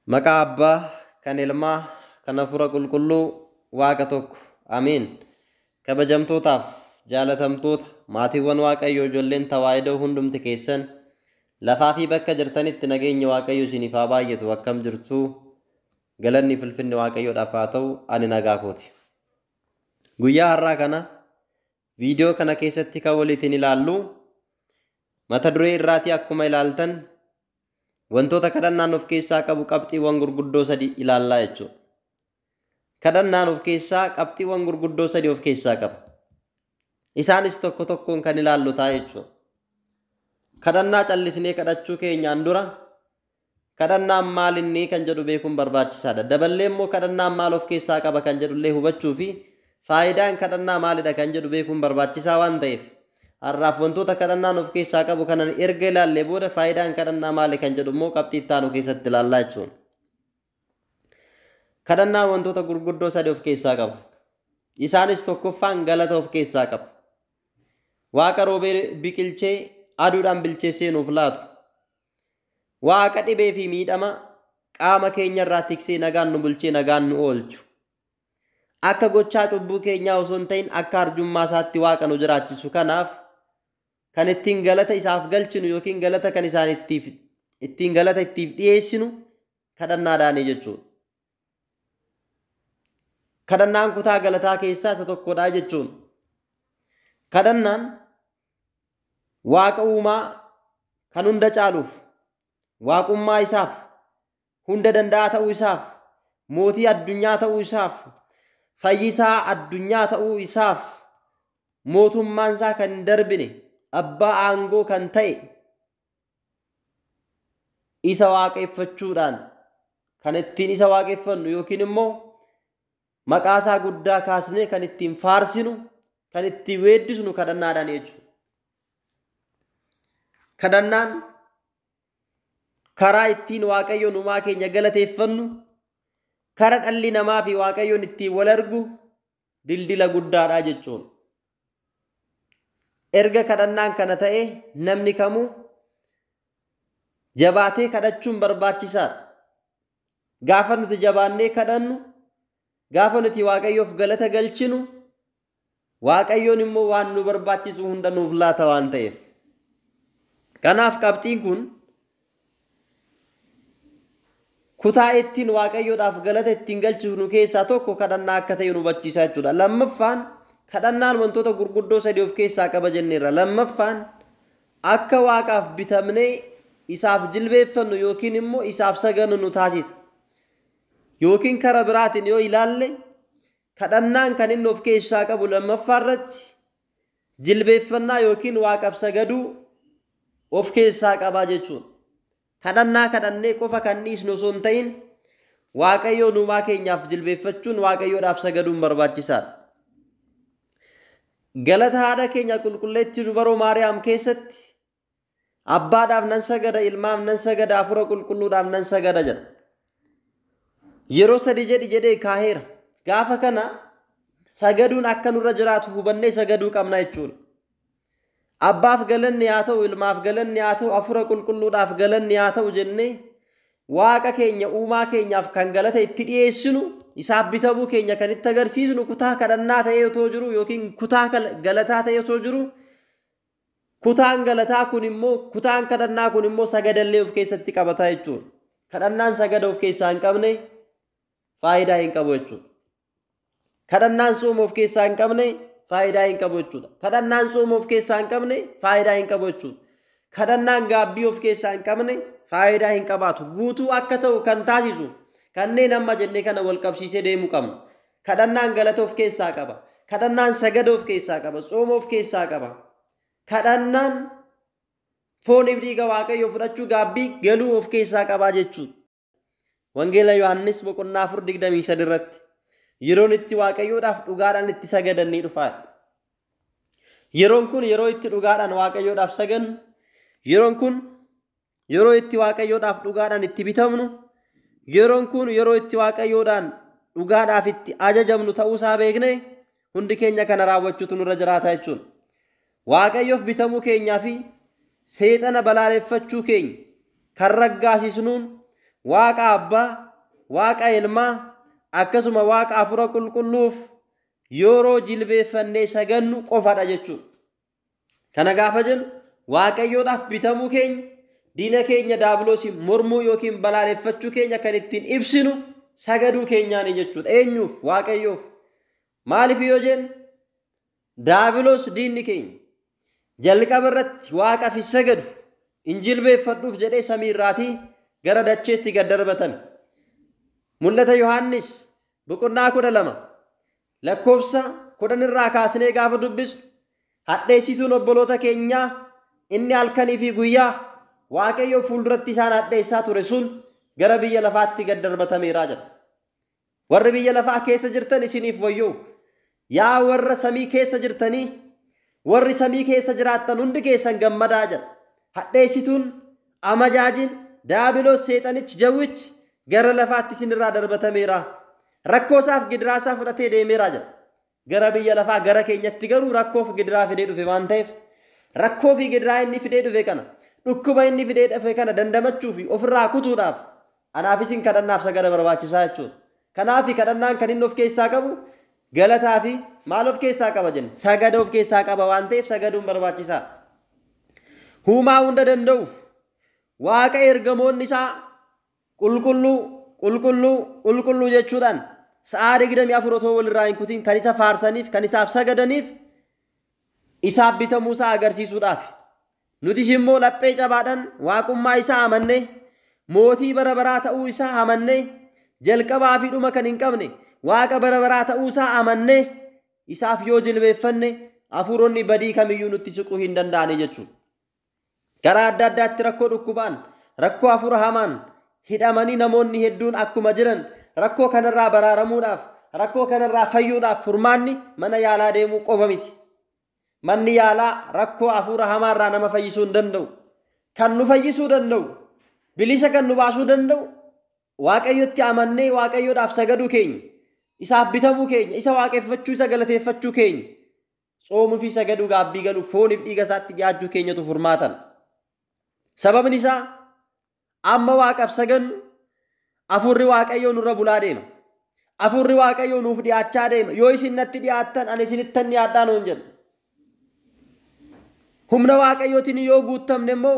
Maqaa Abbaa, kan Ilmaa, kan Hafuura Qulqulluu, Waaqa tokko. Amiin. Kabajamtootaaf jaalatamtoota maatiiwwan Waaqayyoo ijoolleen tawaahidoo hundumti keessan lafaa fi bakka jirtanitti nageenya Waaqayyo isiniif haa baay'atu. Akkam jirtu galanni filfinni Waaqayyoodhaaf haa ta'u. Ani nagaa kooti. Guyyaa har'aa kana viidiyoo kana keessatti kan waliin ilaallu mata duree irraatii akkuma ilaaltan wantoota kadhannaan of keessaa qabu qabxiiwwan gurguddoo sadii ilaallaa jechuudha. Kadhannaan of keessaa qabxiiwwan gurguddoo sadii of keessaa qaba. Isaanis tokko tokkoon kan ilaallu ta'a jechuudha. Kadhannaa callisnee kadhachuu keenyaan dura kadhannaan maal inni kan jedhu beekuun barbaachisaadha. Daballee immoo kadhannaan maal of keessaa qaba kan jedhullee hubachuu fi faayidaan kadhannaa maalidha kan jedhu beekuun barbaachisaa waan ta'eef har'aaf wantoota kadhannaan of keessaa qabu kanan erga ilaallee booda faayidaan kadhannaa maali kan jedhu immoo qabxii itti aanu keessatti ilaallaa jechuudha. Kadhannaan wantoota gurguddoo sadii of keessaa qaba. Isaanis tokkoffaan galata of keessaa qaba. Waaqa roobee biqilchee aduudhaan bilcheessee nuuf laatu. Waaqa dhibee fi miidhama qaama keenya irraa tiksee nagaan nu bulchee nagaan nu oolchu. Akka gochaa cubbuu keenyaa osoo hin ta'in akka arjummaa isaatti Waaqa nu jiraachisu. Kanaaf kan ittiin galata isaaf galchinu yookiin galata kan isaan ittiin galata ittiif dhiyeessinu kadhannaadhaanii jechuudha. Kadhannaan kutaa galataa keessaa isa tokkodha jechuun. Kadhannaan Waaqa uumaa kan hunda caaluuf waaqummaa isaaf hunda danda'a ta'uu isaaf mootii addunyaa ta'uu isaaf fayyisaa addunyaa ta'uu isaaf mootummaan isaa kan hin darbine abbaa aangoo kan ta'e isa waaqeffachuudhaan kan ittiin isa waaqeffannu yookiin immoo maqaa isaa guddaa kaasnee kan ittiin faarsinu kan ittiin weeddisnu kadhannaadhaan jechuudha. Kadhannaan karaa ittiin Waaqayyoon uumaa keenya galateeffannu karaa dhalli namaa fi Waaqayyoon ittiin wal argu dildila guddaadha jechuudha. Erga kadhannaan kana ta'e namni kamuu jabaatee kadhachuun barbaachisaadha. Gaafa nuti jabaannee kadhannu gaafa nuti Waaqayyoof galata galchinu Waaqayyoon immoo waan nu barbaachisu hunda nuuf laata waan ta'eef. Kanaaf qabxiin kun kutaa ittiin Waaqayyoodhaaf galata ittiin galchinu keessaa tokko kadhannaa akka ta'e nu hubachiisaa jechuudha. Lammaffaan kadhannaan wantoota gurguddoo sadii of keessaa qaba jenneerra. Lammaffaan akka Waaqaaf bitamnee isaaf jilbeeffannu yookiin immoo isaaf sagannu nu taasisa. Yookiin karaa biraatiin yoo ilaalle kadhannaan kan inni of keessaa qabu lammaffaa irratti jilbeeffannaa yookiin Waaqaaf sagaduu of keessaa qabaa jechuudha. Kadhannaa kadhannee qofa kan dhiisnu osoo hin ta'in Waaqayyoon uumaa keenyaaf jilbeeffachuun Waaqayyoodhaaf sagaduun barbaachisaadha. Galata haadha keenya qulqulleettii dubaroo Maariyaam keessatti abbaadhaaf nan sagada, ilmaaf nan sagada, hafuura qulqulluudhaaf nan sagada jedha. Yeroo sadi jedhee kaaheera. Gaafa kana sagaduun akka nurra jiraatu hubannee sagaduu qabna jechuudha. Abbaaf galanni haa ta'u, ilmaaf galanni haa ta'u, hafuura qulqulluudhaaf galanni haa ta'u jennee Waaqa keenya uumaa keenyaaf kan galata itti dhiyeessinu isaaf bitamuu keenya kan itti agarsiisnu kutaa kadhannaa ta'ee otoo jiru yookiin kutaa galataa ta'ee otoo jiru kutaan galataa kun immoo kutaan kadhannaa kun immoo sagadallee of keessatti qabata jechuudha. Kadhannaan sagada of keessaa hin qabne faayidaa hin qabu jechuudha. Kadhannaan sooma of keessaa hin qabne faayidaa hin qabu jechuudha. Kadhannaan sooma of keessaa hin qabne faayidaa hin qabu jechuudha. Kadhannaan gaabbii of keessaa hin qabne faayidaa hin qabaatu. Guutuu akka ta'u kan taasisu kanneen amma jennee kana wal qabsiisee deemuu qabna. Kadhannaan galata of keessaa qaba. Kadhannaan sagada of keessaa qaba. Sooma of keessaa qaba. Kadhannaan fooniif dhiiga Waaqayyoo fudhachuu gaabbii galuu of keessaa qabaa jechuudha. Wangeela Yohaannis boqonnaa 4:23 irratti yeroon itti Waaqayyoodhaaf dhugaadhaan itti sagadannee dhufaa. Yeroon kun yeroo itti dhugaadhaan Waaqayyoodhaaf sagannu, yeroon kun yeroo itti Waaqayyoodhaaf dhugaadhaan itti bitamnu, yeroon kun yeroo itti Waaqayyoodhaan dhugaadhaaf itti ajajamnu ta'uusaa beeknee hundi keenya kana raawwachuutu nurra jiraata jechuudha. Waaqayyoof bitamuu keenyaa fi seexana balaaleffachuu keenya kan raggaasisnuun waaqa abbaa, waaqa ilmaa, akkasuma waaqa afura qulqulluuf yeroo jilbeeffannee sagannu qofadha jechuudha. Kana gaafa jennu waaqayyoodhaaf bitamuu keenya, diina keenya daabiloosiin mormuu yookiin balaaleffachuu keenya kan ittiin ibsinu sagaduu keenyaani jechuudha. Eenyuuf? Waaqayyoof. Maaliif yoo jennu daabiloos diinni keenya jalqaba irratti waaqaaf sagadu hin jilbeeffadhuuf jedhee samiirraatii gara dacheetti gad darbatame. Mul'ata Yohaannis boqonnaa 12 lakkoofsa 10 irraa kaasnee gaafa dubbisnu hadheessituun obboloota keenyaa inni halkanii fi guyyaa waaqayyo fuulduratti isaan hadheessaa ture sun gara biyya lafaatti gad darbatameeraa jedha. Warri biyya lafaa keessa jirtan isiniif wayyoo, yaa warra samii keessa jirtanii, warri samii keessa jiraattan hundi keessan gammadaa jedha. Hadheessituun amajaajin daabiloos seexanichi jawwichi gara lafaatti isinirraa darbatameera. Rakkoosaaf gidiraasaa fudhatee deemeeraa jedha. Gara biyya lafaa gara keenyatti garuu rakkoof gidiraa fidee dhufe waan ta'eef rakkoo fi gidiraa inni fidee dhufe kana, dhukkuba inni fidee dhufe kana dandamachuu fi ofirraa kutuudhaaf anaaf isin kadhannaaf sagada barbaachisaa jechuudha. Kanaaf kadhannaan kan inni of keessaa qabu galataa fi maal of keessaa qaba jenne? Sagada of keessaa qaba waan ta'eef sagaduun barbaachisaa. Uumaa hunda danda'uuf waaqa ergamoonni isaa qulqulluu jechuudhaan sa'aa 24 otoo walirraa hin kutiin kan isa faarsaniif, kan isaaf sagadaniif, isaaf bitamuu isaa agarsiisuudhaaf. Nutis immoo laphee cabaadhaan waaqummaa isaa amannee, mootii bara baraa ta'uu isaa amannee, jalqabaa fi dhuma kan hin qabne waaqa bara baraa ta'uu isaa amannee, isaaf yoo jilbeeffanne hafuuronni badii kamiyyuu nutti siquu hin danda'ani jechuudha. Karaa adda addaatti rakkoo dhukkubaan, rakkoo hafuura hamaan hidhamanii namoonni hedduun akkuma jiran rakkoo kanarraa baraaramuudhaaf, rakkoo kanarraa fayyuudhaaf furmaanni mana yaalaa deemuu qofa miti. Manni yaalaa rakkoo hafuura hamaarraa nama fayyisuu hin danda'u. Kan nu fayyisuu danda'u, bilisa kan nu baasuu danda'u, waaqayyotti amannee waaqayyoodhaaf sagaduu keenya, isaaf bitamuu keenya, isa waaqeffachuu, isa galateeffachuu keenya, soomuu fi sagaduu gaabbii galuu, fooniif dhiiga isaatti dhiyaachuu keenyatu furmaatan. Sababni isaa amma waaqaaf sagannu hafuurri waaqayyoo nurra bulaa deema. Hafuurri waaqayyoo nuuf dhiyaachaa deema. Yoo isin natti dhiyaattan ani isinittan dhiyaadhaa nuun jedha. Humna waaqayyootiin yoo guutamne immoo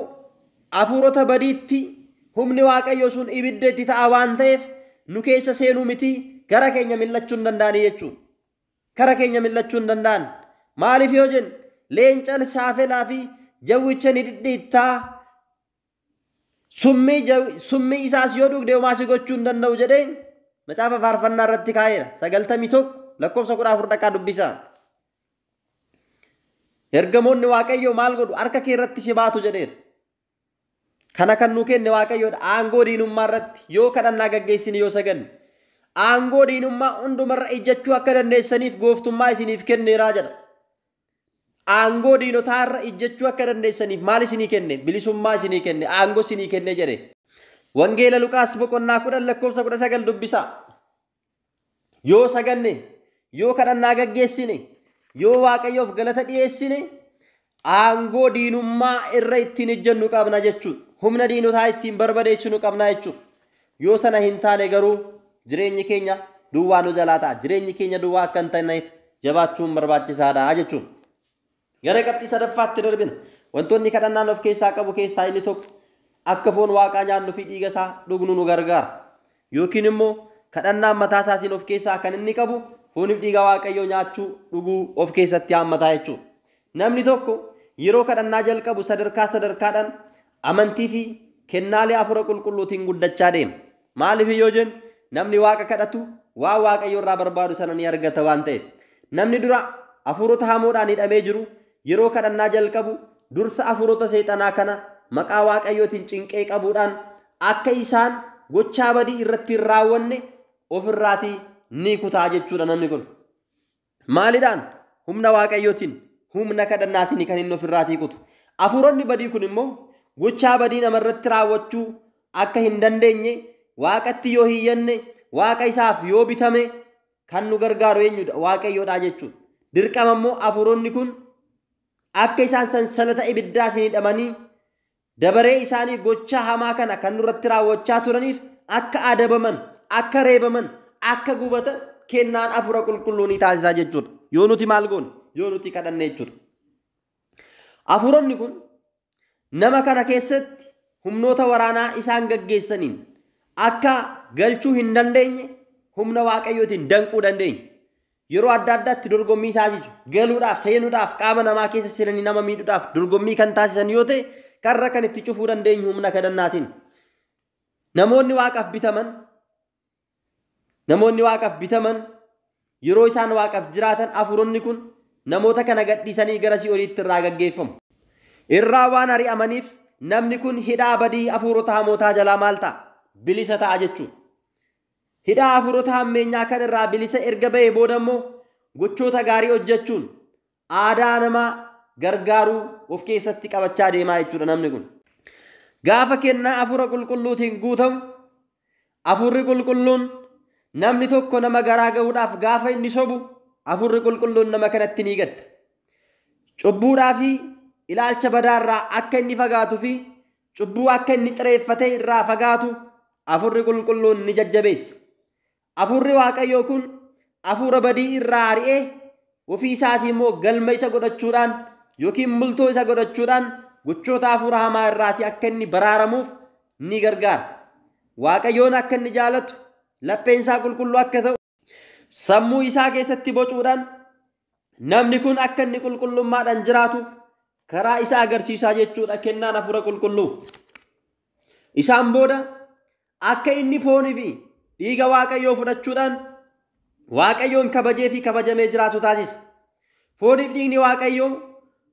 hafuurota badiitti humni waaqayyoo sun ibidda itti ta'a waan ta'eef nu keessa seenuu miti, gara keenya millachuu hin danda'ani jechuudha. Gara keenya millachuu hin danda'an. Maaliif yoo jenne leenca saafelaa fi jawwicha ni dhidhiittaa, summii isaas yoo dhugde homaa si gochuu hin danda'u jedhee macaafa faarfannaa irratti kaa'eera. 91 lakkoofsa 14 dhaqaa dubbisaa. Ergamoonni waaqayyoo maal godhu? Harka kee irratti si baatu jedheera. Kana kan nu kenne waaqayyoodha. Aangoo diinummaa irratti yoo kadhannaa gaggeessine, yoo saganne aangoo diinummaa hundumarra ijjachuu akka dandeessaniif gooftummaa isiniif kenneeraa jedha. Aangoo diinotaarra ijjachuu akka dandeessaniif maal isinii kenne? Bilisummaa isinii kenne, aangoo isinii kenne jedhe. Wangeela Luqaas boqonnaa 10 lakkoofsa 19 dubbisaa. Yoo saganne, yoo kadhannaa gaggeessine, yoo waaqayyoof galata dhiyeessine aangoo diinummaa irra ittiin ijjannu qabna jechuudha. Humna diinotaa ittiin barbadeessinu qabna jechuudha. Yoo sana hin taane garuu jireenyi keenya duwwaa nu jalaa ta'a. Jireenyi keenya duwwaa akka hin taaneef jabaachuun barbaachisaadha jechuudha. Gara qabxii sadaffaatti darbina. Wantoonni kadhannaan of keessaa qabu keessaa inni tokko akka foon waaqaa nyaannu fi dhiiga isaa dhugnu nu gargaara. Yookiin immoo kadhannaan mataa isaatiin of keessaa kan inni qabu fooniif dhiiga waaqayyoo nyaachuu, dhuguu of keessatti haammataa jechuudha. Namni tokko yeroo kadhannaa jalqabu sadarkaadhaan amantii fi kennaalee hafuura qulqulluutiin guddachaa deema. Maaliif yoo jennu namni waaqa kadhatu waan waaqayyoo irraa barbaadu sana ni argata waan ta'eef. Namni dura hafuurota hamoodhaan hidhamee jiru yeroo kadhannaa jalqabu dursa hafuurota seexanaa kana maqaa waaqayyootiin cinqee qabuudhaan akka isaan gochaa badii irratti hin raawwanne ofirraatii ni kutaa jechuudha namni kun. Maaliidhaan? Humna waaqayyootiin, humna kadhannaatiin kan inni ofirraatii kutu. Hafuuronni badii kun immoo gochaa badii namarratti raawwachuu akka hin dandeenye, waaqatti yoo hiyyanne, waaqa isaaf yoo bitame kan nu gargaaru eenyudha? Waaqayyoodha jechuudha. Dirqama immoo hafuuronni kun akka isaan sansalata ibiddaatiin hidhamanii dabaree isaanii gochaa hamaa kana kan nurratti raawwachaa turaniif akka adabaman akka reebaman akka gubatan kennaan afura qulqulluu ni taasisaa jechuudha. Yoo nuti maal goone yoo nuti kadhanne jechuudha. Afuronni kun nama kana keessatti humnoota waraanaa isaan gaggeessaniin akka galchuu hin dandeenye humna waaqayyootiin danquu dandeenye. Yeroo adda addaatti dorgommii taasisu galuudhaaf seenuudhaaf qaama namaa keessa seenanii nama miidhuudhaaf dorgommii kan taasisan yoo ta'e karra kan itti cufuu dandeenyu humna kadhannaatiin. Namoonni waaqaaf bitaman yeroo isaan waaqaaf jiraatan afuronni kun namoota kana gadhiisanii gara si'ooliitti irraa gaggeeffamu. Irraa waan ari'amaniif namni kun hidhaa badii hafuurota hamootaa jalaa maal ta'a? Bilisa ta'a jechuudha. Hidhaa hafuurota hammeenyaa kan irraa bilisa erga ba'ee booda immoo gochoota gaarii hojjechuun aadaa namaa gargaaruu of keessatti qabachaa deemaa jechuudha namni kun. Gaafa kennaa hafuura qulqulluutiin guutamu hafuurri qulqulluun namni tokko nama garaa ga'uudhaaf gaafa inni sobu hafuurri qulqulluun nama kanatti ni gadda. Cubbuudhaa fi ilaalcha badaarraa akka inni fagaatuu fi cubbuu akka inni xireeffatee irraa fagaatu hafuurri qulqulluun ni jajjabeessa. Hafuurri waaqayyoo kun hafuura badii irraa ari'ee ofii isaatii immoo galma isa godhachuudhaan yookiin multoo isa godhachuudhaan gochoota hafuura hamaa irraati akka inni baraaramuuf ni gargaara. Waaqayyoon akka inni jaalatu lapheen isaa qulqulluu akka ta'u sammuu isaa keessatti bocuudhaan namni kun akka inni qulqullummaadhaan jiraatu karaa isaa agarsiisaa jechuudha kennaan hafuura qulqulluu. Isaan booda akka inni foonii fi dhiiga waaqayyoo fudhachuudhaan waaqayyoon kabajee fi kabajamee jiraatu taasisa. Fooniif dhiigni waaqayyoo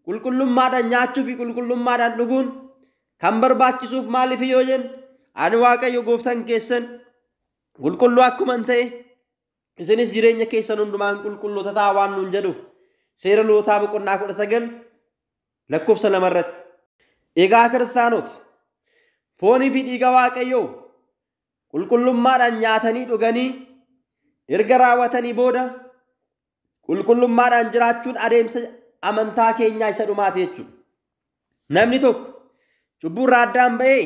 qulqullummaadhaan nyaachuu fi qulqullummaadhaan dhuguun kan barbaachisuuf maaliif yoo jennu ani waaqayyo gooftaan keessan qulqulluu akkuman ta'e isinis jireenya keessan hundumaan qulqulloota ta'a waan nuun jedhuuf seera lootaa boqonnaa 19 lakkoofsa 2 irratti. Egaa kiristaanota foonii fi dhiiga waaqayyoo qulqullummaadhaan nyaatanii dhuganii erga raawwatanii booda qulqullummaadhaan jiraachuun adeemsa amantaa keenyaa isa dhumaati jechuudha. Namni tokko cubburraa addaan ba'ee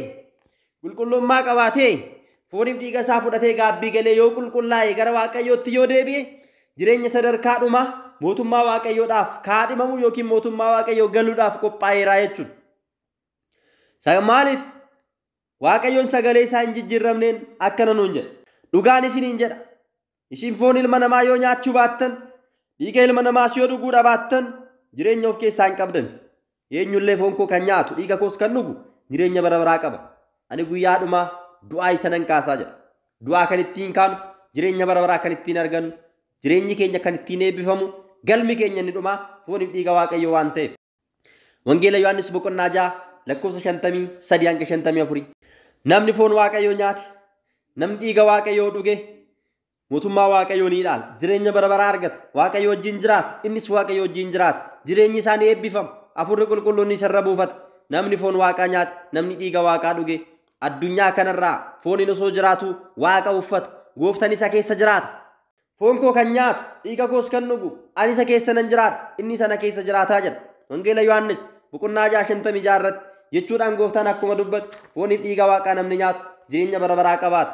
qulqullummaa qabaatee fooniif dhiiga isaa fudhatee gaabbii galee yoo qulqullaa'e gara waaqayyootti yoo deebi'e jireenya sadarkaa dhumaa mootummaa waaqayyoodhaaf kaadhimamu yookiin mootummaa waaqayyoo galuudhaaf qophaa'eeraa jechuudha. Maaliif waaqayyoon sagalee isaa hin jijjiiramneen akkana nuun jedha. Dhugaan isiniin jedha. Isin foon ilma namaa yoo nyaachuu baattan dhiiga ilma namaas yoo dhuguu baattan jireenya of keessaa hin qabdan. Eenyullee foon koo kan nyaatu dhiiga koos kan dhugu jireenya bara baraa qaba. Ani guyyaa dhumaa du'aa isa nan kaasaa jedha. Du'aa kan ittiin kaanu jireenya bara baraa kan ittiin argannu jireenyi keenya kan ittiin eebbifamu galmi keenya ni dhumaa fooniif dhiiga waaqayyoo waan ta'eef. Wangeela Yohaannis boqonnaa 6 lakkoofsa 53 hanga 54. Namni foon waaqayyoo nyaate namni dhiiga waaqayyoo dhuge mootummaa waaqayyoo ni ilaala. Jireenya bara baraa argata. Waaqayyoo wajjin jiraata. Innis waaqayyoo wajjin jiraata. Jireenyi isaa ni eebbifama. Hafuurri qulqulluun isarra buufata. Namni foon waaqaa nyaate namni dhiiga waaqaa dhuge addunyaa kanarraa fooniin osoo jiraatu waaqa uffata. Gooftaan isa keessa jiraata. Foon koo kan nyaatu dhiiga koos kan dhugu ani isa keessa nan jiraadha. Inni sana keessa jiraataa jedha. Wangeela Yohaannis boqonnaa 56 irratti jechuudhaan gooftaan akkuma dubbatu fooniif dhiiga waaqaa namni nyaatu jireenya bara baraa qabaata.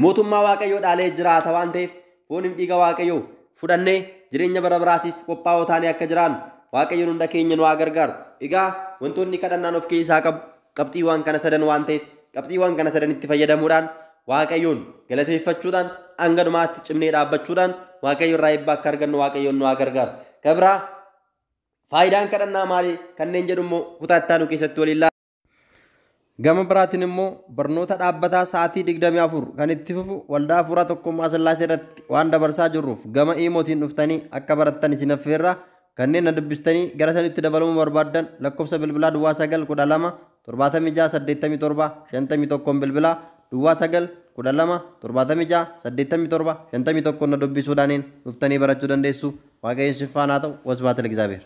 Mootummaa waaqayyoo dhaalee jiraata waan ta'eef fooniif dhiiga waaqayyoo fudhannee jireenya bara baraatiif qophaa'oo taanee akka jiraannu waaqayyoon hunda keenya nu haa gargaaru. Egaa wantoonni kadhannaan of keessaa qabu qabxiiwwan kana sadan waan ta'eef qabxiiwwan kana sadan itti fayyadamuudhaan waaqayyoon galateeffachuudhaan hanga dhumaatti cimnee dhaabbachuudhaan waaqayyo irraa eebba akka argannu waaqayyoon nu haa gargaaru. Kabraa faayidaan kadhannaa maali kanneen jedhu immoo kutaa itti aanu keessatti waliin laala. Gama biraatiin immoo barnoota dhaabbataa sa'aatii 24 kan itti fufu waldaa Hafuuraa Tokkummaa Sillaasee irratti waan dabarsaa jirruuf gama iimootiin dhuftanii akka barattan isin affeerra. Kanneen na dubbistanii gara sanitti dabalamuu barbaadan lakkoofsa bilbilaa Duwwaa 912 76 87 51 bilbilaa Duwwaa 912 76 87 51 na dubbisuudhaaniin dhuftanii barachuu dandeessu. Waaqayyoon siif haa ta'u. Wasbaatil Egzaabeer.